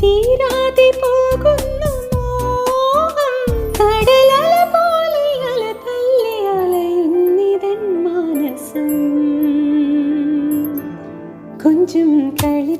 തീരാതെ പോകുന്നു മോഹം കടലല പോലെ അല തല്ലി അലയുന്നിതൻ മാനസം കൊഞ്ചും കളി